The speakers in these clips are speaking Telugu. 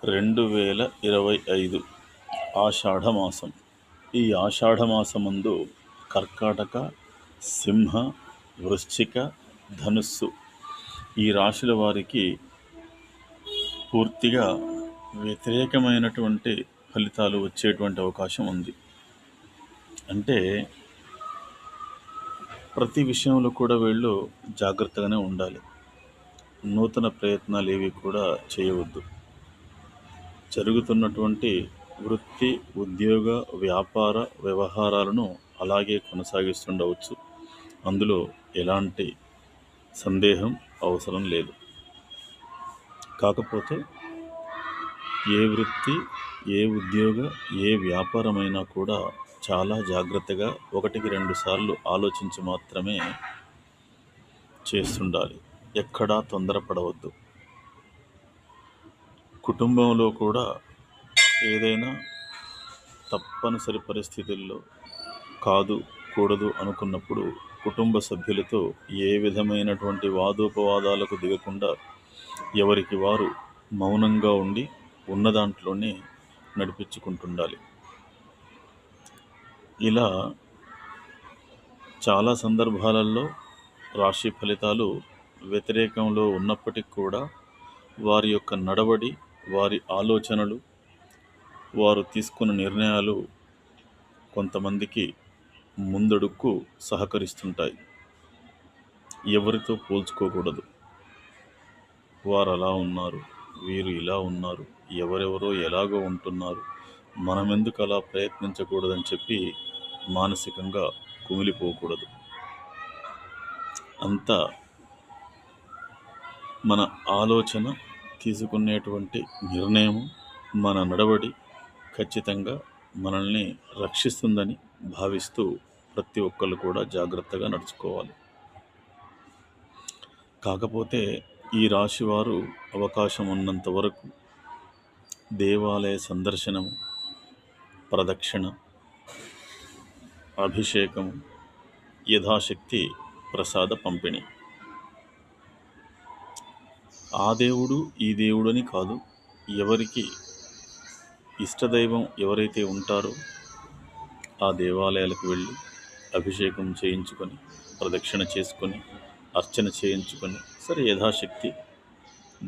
2025 ఆషాఢమాసం. ఈ ఆషాఢమాసమందు కర్కాటక, సింహ, వృశ్చిక, ధనుస్సు ఈ రాశుల వారికి పూర్తిగా వ్యతిరేకమైనటువంటి ఫలితాలు వచ్చేటువంటి అవకాశం ఉంది. అంటే ప్రతి విషయంలో కూడా వీళ్ళు జాగ్రత్తగానే ఉండాలి. నూతన ప్రయత్నాలు ఏవి కూడా చేయవద్దు. జరుగుతున్నటువంటి వృత్తి, ఉద్యోగ, వ్యాపార వ్యవహారాలను అలాగే కొనసాగిస్తుండవచ్చు. అందులో ఎలాంటి సందేహం అవసరం లేదు. కాకపోతే ఏ వృత్తి, ఏ ఉద్యోగ, ఏ వ్యాపారమైనా కూడా చాలా జాగ్రత్తగా 1-2 సార్లు ఆలోచించి మాత్రమే చేస్తుండాలి. ఎక్కడా తొందరపడవద్దు. కుటుంబంలో కూడా ఏదైనా తప్పనిసరి పరిస్థితుల్లో కాదు, కూడదు అనుకున్నప్పుడు కుటుంబ సభ్యులతో ఏ విధమైనటువంటి వాదోపవాదాలకు దిగకుండా ఎవరికి వారు మౌనంగా ఉండి ఉన్న దాంట్లోనే నడిపించుకుంటుండాలి. ఇలా చాలా సందర్భాలలో రాశి ఫలితాలు వ్యతిరేకంలో ఉన్నప్పటికీ కూడా వారి యొక్క నడవడి, వారి ఆలోచనలు, వారు తీసుకున్న నిర్ణయాలు కొంతమందికి ముందడుక్కు సహకరిస్తుంటాయి. ఎవరితో పోల్చుకోకూడదు. వారు అలా ఉన్నారు, వీరు ఇలా ఉన్నారు, ఎవరెవరో ఎలాగో ఉంటున్నారు, మనమెందుకు అలా ప్రయత్నించకూడదని చెప్పి మానసికంగా కుమిలిపోకూడదు. అంతా మన ఆలోచన, తీసుకునేటువంటి నిర్ణయం, మన నడవడి ఖచ్చితంగా మనల్ని రక్షిస్తుందని భావిస్తూ ప్రతి ఒక్కళ్ళు కూడా జాగ్రత్తగా నడుచుకోవాలి. కాకపోతే ఈ రాశి వారు అవకాశం ఉన్నంత వరకు దేవాలయ సందర్శనము, ప్రదక్షిణ, అభిషేకము, యథాశక్తి ప్రసాద పంపిణీ. ఆ దేవుడు ఈ దేవుడు అని కాదు, ఎవరికి ఇష్టదైవం ఎవరైతే ఉంటారో ఆ దేవాలయాలకు వెళ్ళి అభిషేకం చేయించుకొని, ప్రదక్షిణ చేసుకొని, అర్చన చేయించుకొని, సరే యథాశక్తి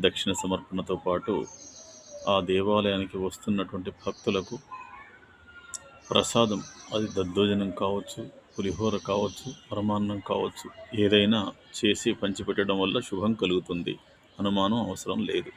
దక్షిణ సమర్పణతో పాటు ఆ దేవాలయానికి వస్తున్నటువంటి భక్తులకు ప్రసాదం, అది దద్దోజనం కావచ్చు, పులిహోర కావచ్చు, పరమాన్నం కావచ్చు, ఏదైనా చేసి పంచిపెట్టడం వల్ల శుభం కలుగుతుంది. అనుమానం అవసరం లేదు.